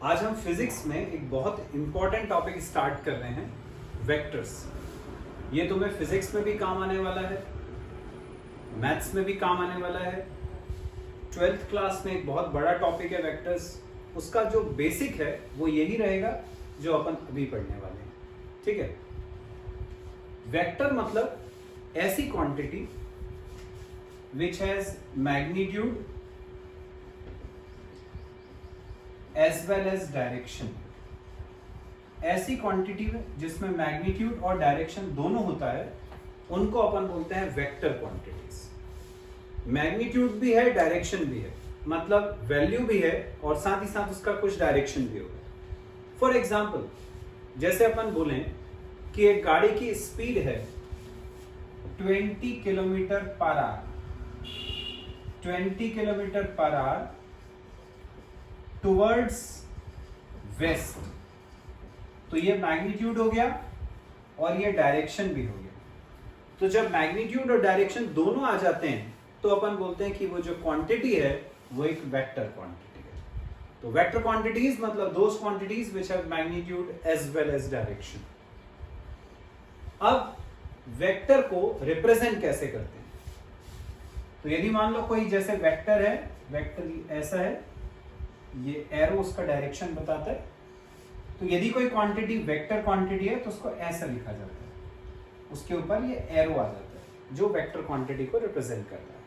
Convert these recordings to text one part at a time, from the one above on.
आज हम फिजिक्स में एक बहुत इंपॉर्टेंट टॉपिक स्टार्ट कर रहे हैं, वेक्टर्स। ये तुम्हें फिजिक्स में भी काम आने वाला है, मैथ्स में भी काम आने वाला है। 12th क्लास में एक बहुत बड़ा टॉपिक है वेक्टर्स। उसका जो बेसिक है वो यही रहेगा जो अपन अभी पढ़ने वाले हैं, ठीक है। वेक्टर मतलब ऐसी quantity which has magnitude as well as direction. ऐसी क्वांटिटी में जिसमें मैग्नीट्यूड और डायरेक्शन दोनों होता है उनको अपन बोलते हैं वेक्टर क्वांटिटीज। मैग्नीट्यूड भी है, डायरेक्शन भी है, मतलब वैल्यू भी है और साथ ही साथ उसका कुछ डायरेक्शन भी होगा। फॉर एग्जाम्पल, जैसे अपन बोलें कि एक गाड़ी की स्पीड है 20 kilometre per hour, 20 kilometre per hour towards waste, तो ये मैग्नीट्यूड हो गया और ये डायरेक्शन भी हो गया। तो जब मैग्नीट्यूड और डायरेक्शन दोनों आ जाते हैं तो अपन बोलते हैं कि वो जो क्वांटिटी है वो एक वेक्टर क्वांटिटी है। तो वेक्टर क्वांटिटीज मतलब those quantities which have magnitude as well as direction. अब वेक्टर को रिप्रेजेंट कैसे करते हैं? तो यदि मान लो कोई जैसे वेक्टर है, वेक्टर ऐसा है, ये एरो उसका डायरेक्शन बताता है। तो यदि कोई क्वांटिटी वेक्टर क्वांटिटी है तो उसको ऐसा लिखा जाता है, उसके ऊपर ये एरो आ जाता है जो वेक्टर क्वांटिटी को रिप्रेजेंट करता है,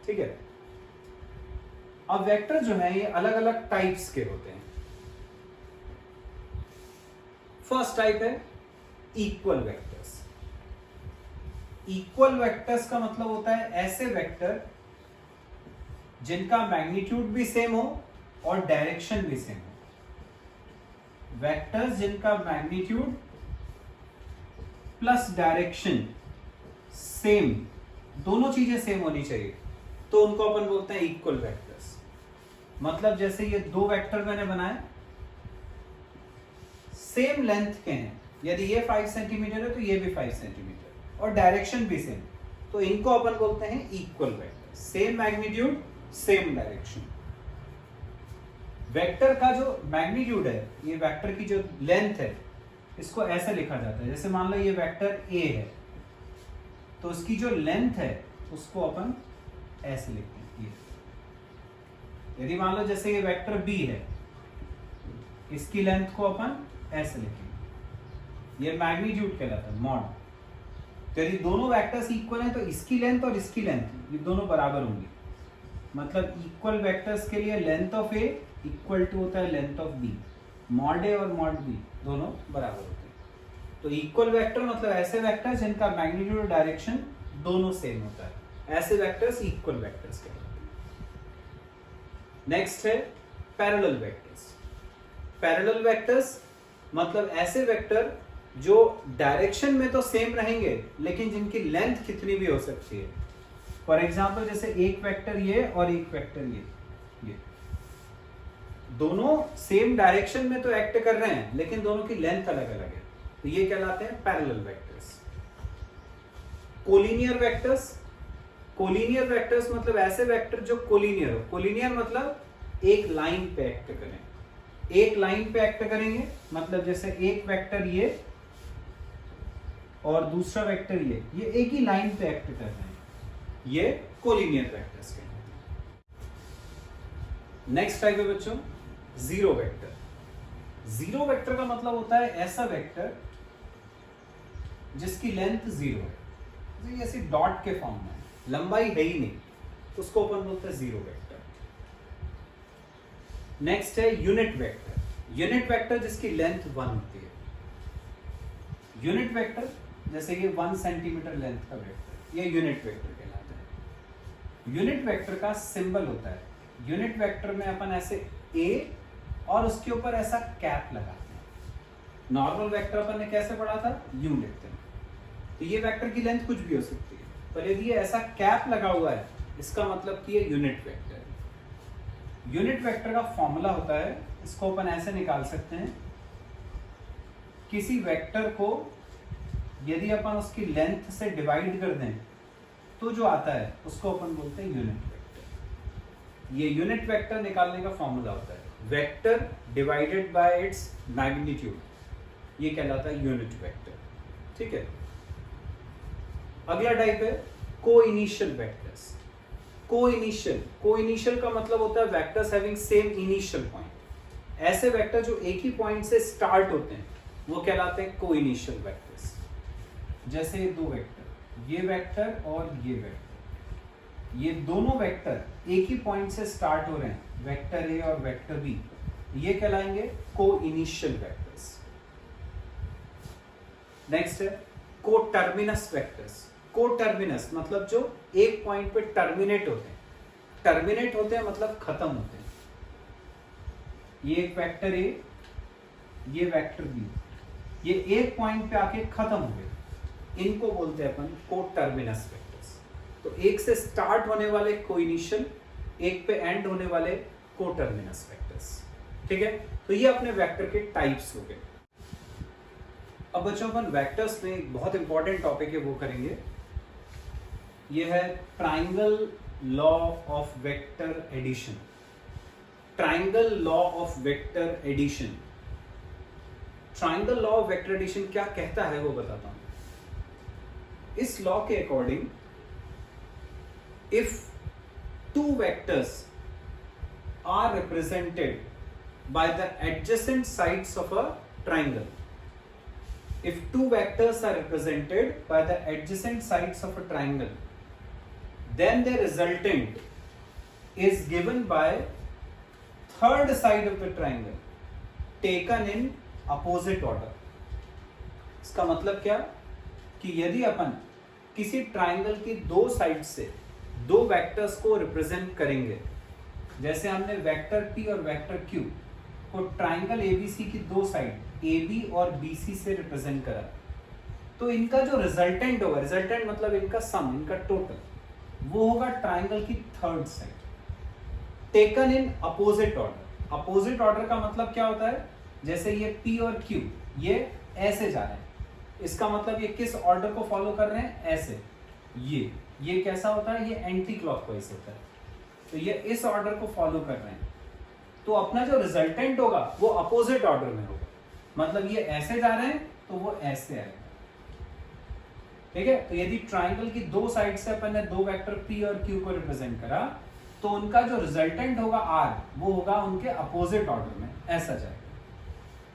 ठीक है। अब वेक्टर जो है ये अलग अलग टाइप्स के होते हैं। फर्स्ट टाइप है इक्वल वेक्टर्स। इक्वल वेक्टर्स का मतलब होता है ऐसे वेक्टर जिनका मैग्नीट्यूड भी सेम हो और डायरेक्शन भी सेम हो। वेक्टर्स जिनका मैग्नीट्यूड प्लस डायरेक्शन सेम, दोनों चीजें सेम होनी चाहिए, तो उनको अपन बोलते हैं इक्वल वेक्टर्स। मतलब जैसे ये दो वेक्टर मैंने बनाए, सेम लेंथ के हैं, यदि ये 5 सेंटीमीटर है तो ये भी 5 सेंटीमीटर और डायरेक्शन भी सेम, तो इनको अपन बोलते हैं equal vector. Same magnitude same direction. Vector का जो मैग्नीट्यूड है, ये वेक्टर की जो लेंथ है, इसको ऐसे लिखा जाता है। जैसे मान लो ये वेक्टर ए है तो उसकी जो लेंथ है उसको अपन ऐसे लिखते हैं। यदि मान लो जैसे ये वेक्टर बी है, इसकी लेंथ को अपन ऐसे लिखेंगे, ये मैग्नीट्यूड कहलाता है, मॉड। तो यदि दोनों वेक्टर्स इक्वल हैं तो इसकी लेंथ और इसकी लेंथ ये दोनों बराबर होंगी। मतलब इक्वल वेक्टर्स के लिए length of A equal to होता है length of B. Mod A और मॉड बी दोनों बराबर होते हैं। तो इक्वल वेक्टर मतलब ऐसे वेक्टर जिनका मैग्नीट्यूड और डायरेक्शन दोनों सेम होता है, ऐसे वेक्टर्स इक्वल वेक्टर्स कहलाते हैं। नेक्स्ट है पैरेलल वेक्टर्स। पैरेलल वेक्टर्स मतलब ऐसे वेक्टर जो डायरेक्शन में तो सेम रहेंगे लेकिन जिनकी लेंथ कितनी भी हो सकती है। फॉर एग्जाम्पल जैसे एक वेक्टर ये और एक वेक्टर ये दोनों सेम डायरेक्शन में तो एक्ट कर रहे हैं लेकिन दोनों की लेंथ अलग अलग है, तो ये कहलाते हैं parallel vectors. Collinear vectors. Collinear vectors मतलब ऐसे वेक्टर जो कोलिनियर हो। कोलिनियर मतलब एक लाइन पे एक्ट करें। एक लाइन पे एक्ट करेंगे मतलब जैसे एक वेक्टर ये और दूसरा वेक्टर ये एक ही लाइन पे एक्ट कर रहे हैं, ये कोलिनियर वेक्टर्स कहते हैं। नेक्स्ट टाइप है बच्चों जीरो वेक्टर। जीरो वेक्टर का मतलब होता है ऐसा वेक्टर जिसकी लेंथ जीरो है, ऐसी डॉट के फॉर्म में, लंबाई है ही नहीं, तो उसको अपन बोलते हैं जीरो वेक्टर। नेक्स्ट है यूनिट वेक्टर। यूनिट वेक्टर जिसकी लेंथ 1 होती है। यूनिट वेक्टर जैसे ये 1 सेंटीमीटर लेंथ का वेक्टर, ये यूनिट वेक्टर कहलाता है। यूनिट वेक्टर का सिंबल होता है, यूनिट वेक्टर में अपन ऐसे ए और उसके ऊपर ऐसा कैप लगाते हैं। नॉर्मल वेक्टर अपन ने कैसे पढ़ा था, यूं लिखते हैं। तो ये वेक्टर की लेंथ कुछ भी हो सकती है, पर यदि ये ऐसा कैप लगा हुआ है इसका मतलब कि ये यूनिट वेक्टर है। यूनिट वेक्टर का फॉर्मूला होता है, इसको अपन ऐसे निकाल सकते हैं, किसी वेक्टर को यदि अपन उसकी लेंथ से डिवाइड कर दें तो जो आता है उसको अपन बोलते हैं यूनिट वेक्टर। ये यूनिट वेक्टर निकालने का फॉर्मूला होता है। Vector divided by its magnitude, ये कहलाता है यूनिट वेक्टर। ठीक है, अगला टाइप है को-इनिशियल वेक्टर्स। को-इनिशियल का मतलब होता है vectors having same initial point. ऐसे वेक्टर जो एक ही पॉइंट से स्टार्ट होते हैं वो कहलाते हैं को-इनिशियल वेक्टर्स। जैसे ये दो वेक्टर, ये वेक्टर और ये वेक्टर, ये दोनों वेक्टर एक ही पॉइंट से स्टार्ट हो रहे हैं, वेक्टर ए और वेक्टर बी, ये कहलाएंगे को-इनिशियल वेक्टर्स। नेक्स्ट है को-टर्मिनस वेक्टर्स। को-टर्मिनस मतलब जो एक पॉइंट पे टर्मिनेट होते हैं। टर्मिनेट होते हैं मतलब खत्म होते हैं। ये एक वेक्टर ए, ये वेक्टर बी, ये एक पॉइंट पे आके खत्म हो गए, इनको बोलते हैं अपन को-टर्मिनस वेक्टर्स। तो एक से स्टार्ट होने वाले को-इनिशियल, एक पे एंड होने वाले को-टर्मिनस वेक्टर्स। ठीक है, तो ये अपने वेक्टर के टाइप्स हो गए। अब बच्चों अपन वेक्टर्स में एक बहुत इंपॉर्टेंट टॉपिक है वो करेंगे, ये है triangle law of vector addition. Triangle law of vector addition, triangle law of vector addition क्या कहता है वो बताता हूं। इस लॉ के according if two vectors are represented by the adjacent sides of a triangle, if two vectors are represented by the adjacent sides of a triangle, then the resultant is given by third side of the triangle taken in opposite order। इसका मतलब क्या कि यदि अपन किसी triangle की दो side से दो वेक्टर्स को रिप्रेजेंट करेंगे, जैसे हमने वेक्टर P और वेक्टर Q को ट्राइंगल ABC की दो साइड AB और BC से रिप्रेजेंट करा, तो इनका जो रिजल्टेंट होगा, रिजल्टेंट मतलब इनका सम, इनका टोटल, वो होगा ट्राइंगल की third side taken in opposite order. Opposite order का मतलब क्या होता है, जैसे ये P और Q ये ऐसे जा रहे हैं, इसका मतलब ये किस ऑर्डर को फॉलो कर रहे हैं, ऐसे। ये कैसा होता है, ये एंटी क्लॉकवाइज होता है, तो ये इस ऑर्डर को फॉलो कर रहे हैं, तो अपना जो रिजल्टेंट होगा वो अपोजिट ऑर्डर में होगा। मतलब ये ऐसे जा रहे हैं तो वो ऐसे आएगा। ठीक है, तो यदि ट्राइंगल की दो साइड से अपन ने दो वेक्टर P और Q को रिप्रेजेंट करा, तो उनका जो रिजल्टेंट होगा R, वो होगा उनके अपोजिट ऑर्डर में, ऐसा जाएगा।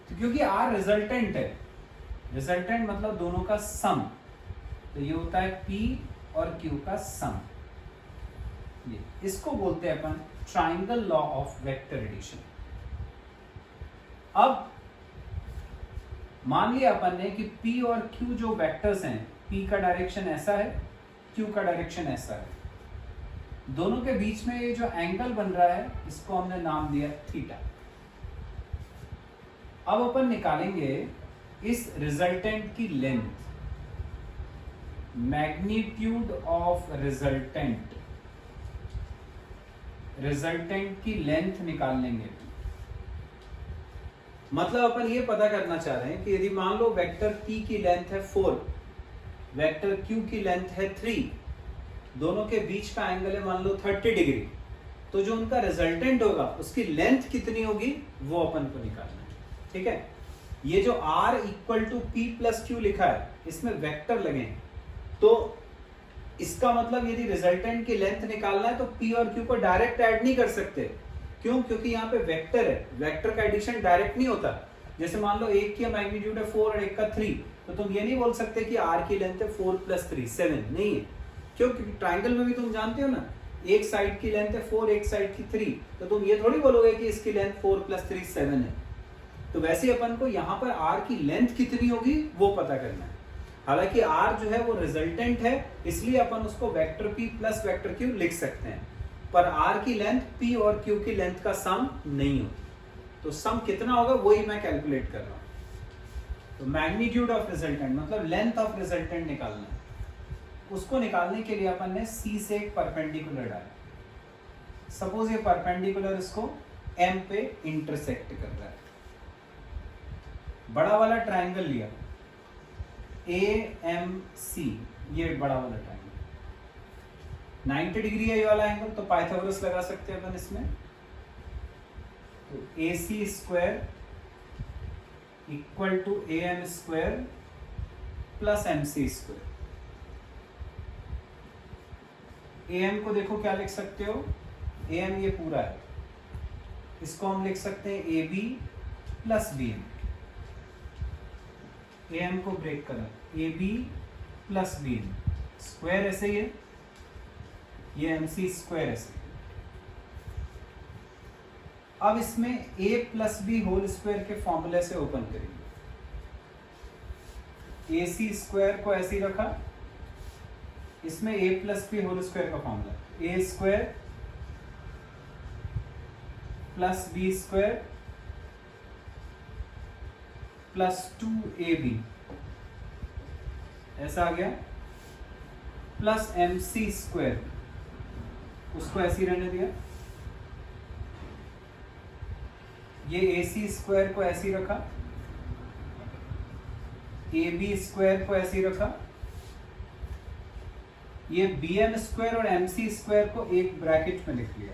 तो क्योंकि R रिजल्टेंट है, रिजल्टेंट मतलब दोनों का सम, तो ये होता है P और Q का सम। ये इसको बोलते हैं अपन triangle law of vector addition. अब मान लिया अपन ने कि P और Q जो वेक्टर्स हैं, P का डायरेक्शन ऐसा है, Q का डायरेक्शन ऐसा है, दोनों के बीच में ये जो एंगल बन रहा है इसको हमने नाम दिया थीटा। अब अपन निकालेंगे इस रिजल्टेंट की length, magnitude of resultant, resultant की लेंथ निकाल लेंगे। मतलब अपन ये पता करना चाह रहे हैं कि यदि मान लो वेक्टर P की लेंथ है 4, वेक्टर Q की लेंथ है 3, दोनों के बीच का एंगल है मान लो 30 डिग्री, तो जो उनका रिजल्टेंट होगा उसकी लेंथ कितनी होगी वो अपन को निकालना है। ठीक है, ये जो R equal to P plus Q लिखा है, इसमें वेक्टर लगे हैं, तो इसका मतलब यदि रिजल्टेंट की लेंथ निकालना है तो P और Q को डायरेक्ट ऐड नहीं कर सकते। क्यों? क्योंकि यहाँ पे वेक्टर है, वेक्टर का एडिशन डायरेक्ट नहीं होता। जैसे मान लो एक की मैग्नीट्यूड है 4 और एक का 3, तो तुम ये नहीं बोल सकते कि R की लेंथ है 4 प्लस 3 7, नहीं है। क्यों? क्योंकि ट्राइंगल में भी तुम जानते हो ना, एक साइड की लेंथ है 4, एक साइड की 3, तो तुम ये थोड़ी बोलोगे कि इसकी लेंथ 4 प्लस 3 7 है। तो वैसे अपन को यहाँ पर R की लेंथ कितनी होगी वो पता करना है। हालांकि R जो है वो रिजल्टेंट है, इसलिए अपन उसको vector P plus vector Q लिख सकते हैं, पर R की लेंथ P और Q की लेंथ का सम नहीं होती। तो सम कितना होगा वही मैं कैलकुलेट कर रहा हूं। तो मैग्नीट्यूड ऑफ रिजल्टेंट मतलब लेंथ ऑफ रिजल्टेंट निकालना है। उसको निकालने के लिए अपन ने C से एक परपेंडिकुलर डाला। सपोज ये परपेंडिकुलर इसको M पे इंटरसेक्ट कर रहा है। बड़ा वाला ट्राइंगल लिया AMC, ये बड़ा वाला ट्राइंगल 90 डिग्री है ये वाला एंगल, तो पाइथागोरस लगा सकते हैं अपन इसमें। तो AC square equal to AM square plus MC square. AM को देखो क्या लिख सकते हो, AM ये पूरा है, इसको हम लिख सकते हैं AB प्लस BM। AM को ब्रेक करा, AB प्लस BM, स्क्वायर ऐसे ही है, ये MC स्क्वायर ऐसे। अब इसमें A plus B whole square के फॉर्मूले से ओपन करेंगे। AC स्क्वायर को ऐसे ही रखा, इसमें A plus B whole square का formula A square plus B square plus 2AB ऐसा आ गया, प्लस MC स्क्वायर, उसको ऐसे ही रहने दिया। ये AC स्क्वायर को ऐसे ही रखा, AB स्क्वायर को ऐसे ही रखा, ये BM स्क्वायर और MC स्क्वायर को एक ब्रैकेट में लिख लिया,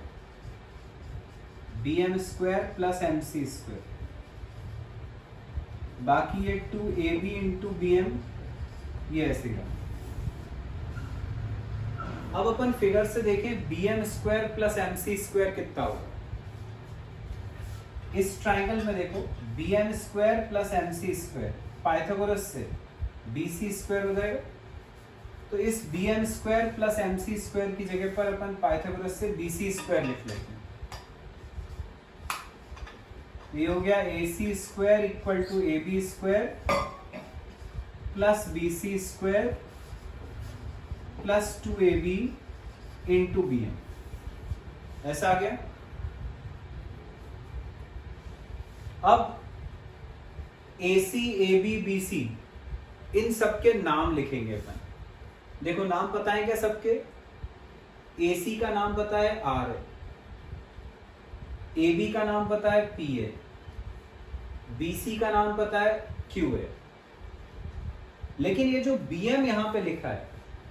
BM square plus MC square, बाकी ये 2AB इंटू BM ये ऐसे रहा। अब अपन फिगर से देखें BM square plus MC square कितना होगा। इस ट्राइंगल में देखो BM square plus MC square Pythagoras से BC स्क्वायर हो जाएगा, तो इस BM square plus MC square की जगह पर अपन पाइथागोरस से BC स्क्वायर लिख लेते हैं। ये हो गया AC square equal to AB square plus BC square plus 2AB into BM, ऐसा आ गया। अब AC, AB, BC इन सबके नाम लिखेंगे अपन। देखो नाम पता है क्या सबके, AC का नाम पता है R है, AB का नाम पता है P है, BC का नाम पता है Q है, लेकिन ये जो BM यहां पे लिखा है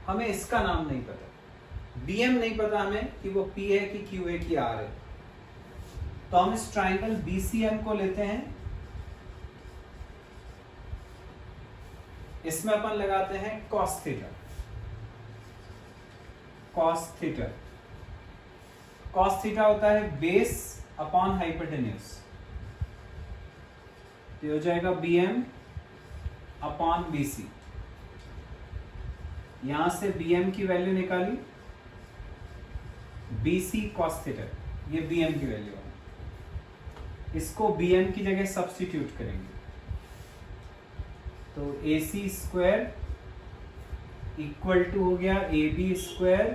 हमें इसका नाम नहीं पता। BM नहीं पता हमें कि वो P है कि Q है कि R है, तो हम इस ट्राइंगल BCM को लेते हैं, इसमें अपन लगाते हैं cos theta. cos theta, cos theta होता है बेस अपॉन हाइपोटेन्यूज, तो हो जाएगा BM अपॉन BC। यहां से BM की वैल्यू निकाली, BC cos थीटा, ये BM की वैल्यू है, इसको BM की जगह सब्स्टिट्यूट करेंगे, तो AC स्क्वायर इक्वल टू हो गया AB square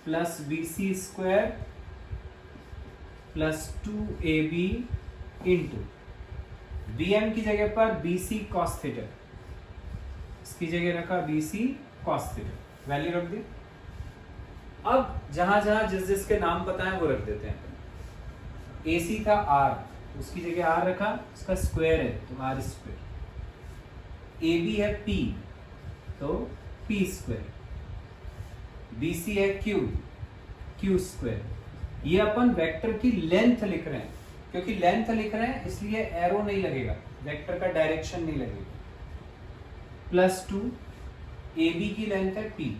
plus BC square plus 2AB into BM की जगह पर BC cos थीटा, इसकी जगह रखा BC cos थीटा, वैल्यू रख दी। अब जहां जहां जिस जिसके नाम पता है वो रख देते हैं। AC था R, उसकी जगह R रखा, उसका स्क्वायर है तो R स्क्वायर। AB है P तो P स्क्वायर, BC है Q स्क्वायर। ये अपन वेक्टर की लेंथ लिख रहे हैं, क्योंकि लेंथ लिख रहे हैं इसलिए एरो नहीं लगेगा, वेक्टर का डायरेक्शन नहीं लगेगा। प्लस 2 AB की लेंथ है P,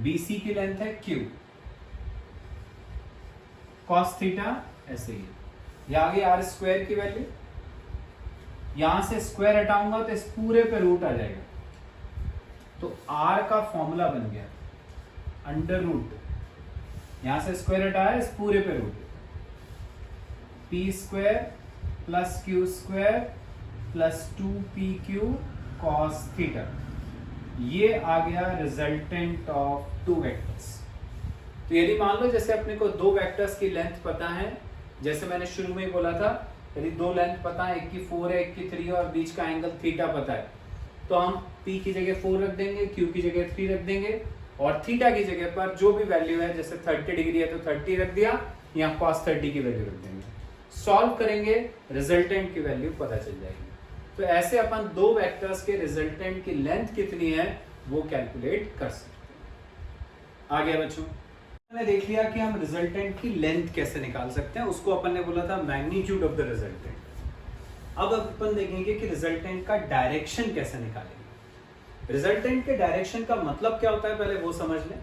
BC की लेंथ है Q, cos थीटा ऐसे ही। ये आ गई R स्क्वायर की वैल्यू, यहां से स्क्वायर हटाऊंगा तो इस पूरे पे रूट आ जाएगा, तो R का फॉर्मूला बन गया अंडर रूट, यहां से स्क्वायर हटाया इस पूरे पे root, P square plus Q square plus 2PQ cos theta. ये आ गया रिजल्टेंट ऑफ टू वेक्टर्स। तो यदि मान लो जैसे अपने को दो वेक्टर्स की लेंथ पता है, जैसे मैंने शुरू में ही बोला था, यदि दो लेंथ पता है, एक की 4 है एक की 3 है और बीच का एंगल थीटा पता है, तो हम P की जगह 4 रख देंगे, Q की जगह 3 रख देंगे और थीटा की जगह पर जो भी वैल्यू है, जैसे 30 डिग्री है तो 30 रख दिया, यहाँ cos 30 की वैल्यू रख देंगे। सॉल्व करेंगे, रिजल्टेंट की वैल्यू पता चल जाएगी। तो ऐसे अपन दो वेक्टर्स के रिजल्टेंट की लेंथ कितनी है वो कैलकुलेट कर सकते हैं। आ गया बच्चों। हमने देख लिया कि हम रिजल्टेंट की लेंथ कैसे निकाल सकते हैं, उसको अपन ने बोला था मैग्नीट्यूड ऑफ द रिजल्टेंट। अब अपन देखेंगे कि रिजल्टेंट का डायरेक्शन कैसे निकालेंगे। रिजल्टेंट के डायरेक्शन का मतलब क्या होता है, पहले वो समझ लें।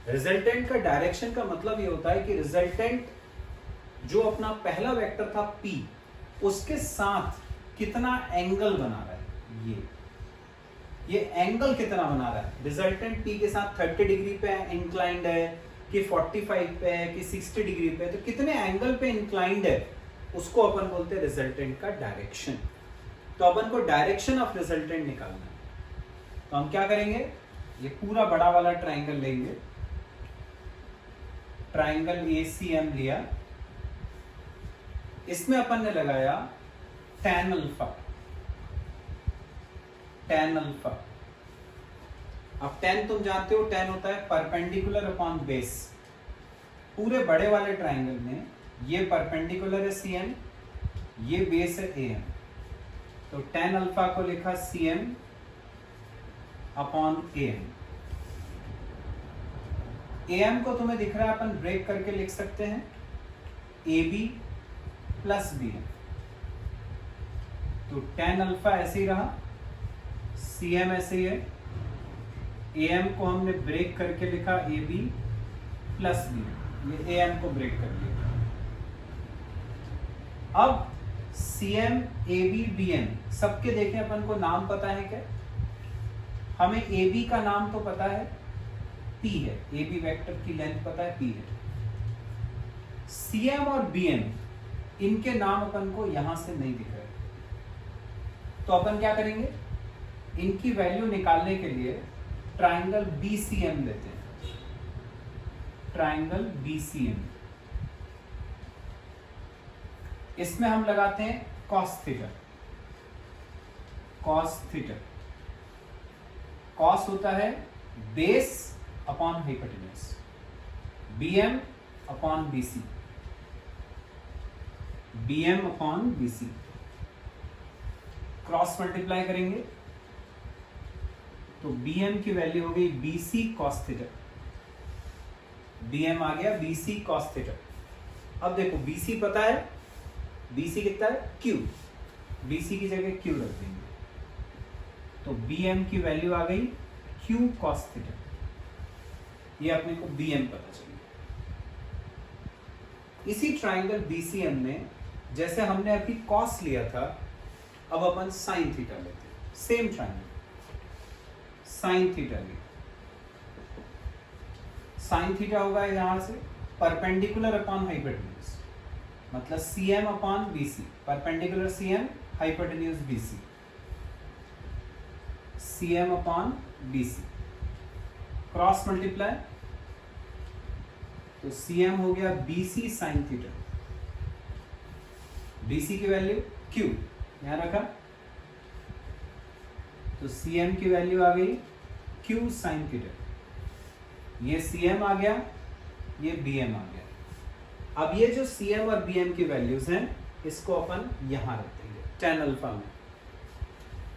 रिजल्टेंट का डायरेक्शन का मतलब ये होता है कि रिजल्टेंट जो अपना पहला वेक्टर था P, उसके साथ कितना एंगल बना रहा है, ये एंगल कितना बना रहा है। रिजल्टेंट P के साथ 30 डिग्री पे इंक्लाइंड है कि 45 पे है कि 60 डिग्री पे, तो कितने एंगल पे इंक्लाइंड है उसको अपन बोलते हैं रिजल्टेंट का डायरेक्शन। तो अपन को डायरेक्शन ऑफ रिजल्टेंट निकालना है, तो हम क्या करेंगे, ये पूरा बड़ा वाला ट्राइंगल लेंगे, ट्राइंगल ACM लिया, इसमें अपन ने लगाया tan अल्फा। tan अल्फा, अब tan तुम जानते हो, tan होता है परपेंडिकुलर अपॉन बेस। पूरे बड़े वाले ट्राइंगल में ये परपेंडिकुलर है CM, ये बेस है AM, तो tan अल्फा को लिखा CM अपॉन AM। AM को तुम्हें दिख रहा है, अपन ब्रेक करके लिख सकते हैं AB प्लस BM, तो tan अल्फा ऐसे ही रहा, CM ऐसे ही है, AM को हमने ब्रेक करके लिखा AB प्लस BM, ये AM को ब्रेक कर लिया। अब CM AB BM सबके देखें, अपन को नाम पता है क्या, हमें AB का नाम तो पता है P है, AB वेक्टर की लेंथ पता है P है। CM और BM इनके नाम अपन को यहां से नहीं दिख रहे, तो अपन क्या करेंगे, इनकी वैल्यू निकालने के लिए ट्राइंगल BCM लेते हैं, ट्राइंगल BCM, इसमें हम लगाते हैं cos theta. cos theta, cos होता है base upon hypotenuse, BM upon BC, BM upon BC, cross multiply करेंगे तो BM की वैल्यू हो गई BC cos थीटा, BM आ गया BC cos थीटा। अब देखो BC पता है, BC कितना है Q, BC की जगह Q रख देंगे, तो BM की वैल्यू आ गई Q cos थीटा, ये अपने को BM पता चली। इसी ट्राइंगल BCM में जैसे हमने अभी cos लिया था, अब अपन sin थीटा लेते हैं, सेम ट्राइंगल sin थीटा लिया, sin थीटा होगा यहां से परपेंडिकुलर अपॉन हाइपोटेन्यूज, मतलब CM upon BC, perpendicular CM, hypotenuse BC, CM upon BC, cross multiply, तो CM हो गया BC sin थीटा, BC की वैल्यू Q यहां रखा, तो CM की वैल्यू आ गई Q sin थीटा, ये CM आ गया, ये BM आ गया। अब ये जो CM और BM की वैल्यूज हैं, इसको अपन यहां रख देंगे tan अल्फा में,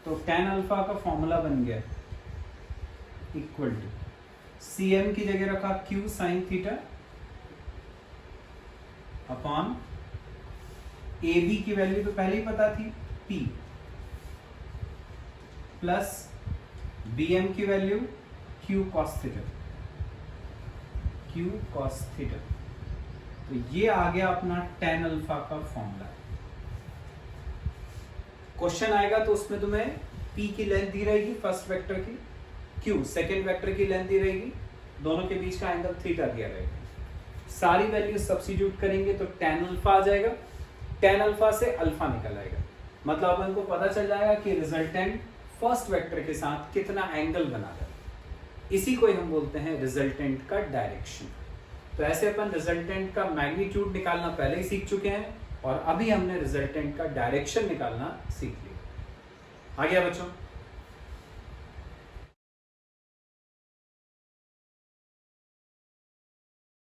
तो tan अल्फा का फॉर्मूला बन गया इक्वल टू CM की जगह रखा Q sin theta upon AB की वैल्यू तो पहले ही पता थी P, प्लस BM की value Q cos theta, Q cos theta, तो ये आ गया अपना tan अल्फा का फॉर्मूला। क्वेश्चन आएगा तो उसमें तुम्हें P की लेंथ दी रहेगी फर्स्ट वेक्टर की, Q सेकेंड वेक्टर की लेंथ दी रहेगी, दोनों के बीच का एंगल थीटा दिया रहेगा, सारी वैल्यू सब्स्टिट्यूट करेंगे तो tan अल्फा आ जाएगा, tan अल्फा से अल्फा निकल आएगा, मतलब अपन को पता चल जाएगा कि रिजल्टेंट फर्स्ट वेक्टर के साथ कितना एंगल बना रहा है। इसी को हम बोलते हैं रिजल्टेंट का डायरेक्शन। तो ऐसे अपन रिजल्टेंट का मैग्नीट्यूड निकालना पहले ही सीख चुके हैं, और अभी हमने रिजल्टेंट का डायरेक्शन निकालना सीख लिया। आ गया बच्चों?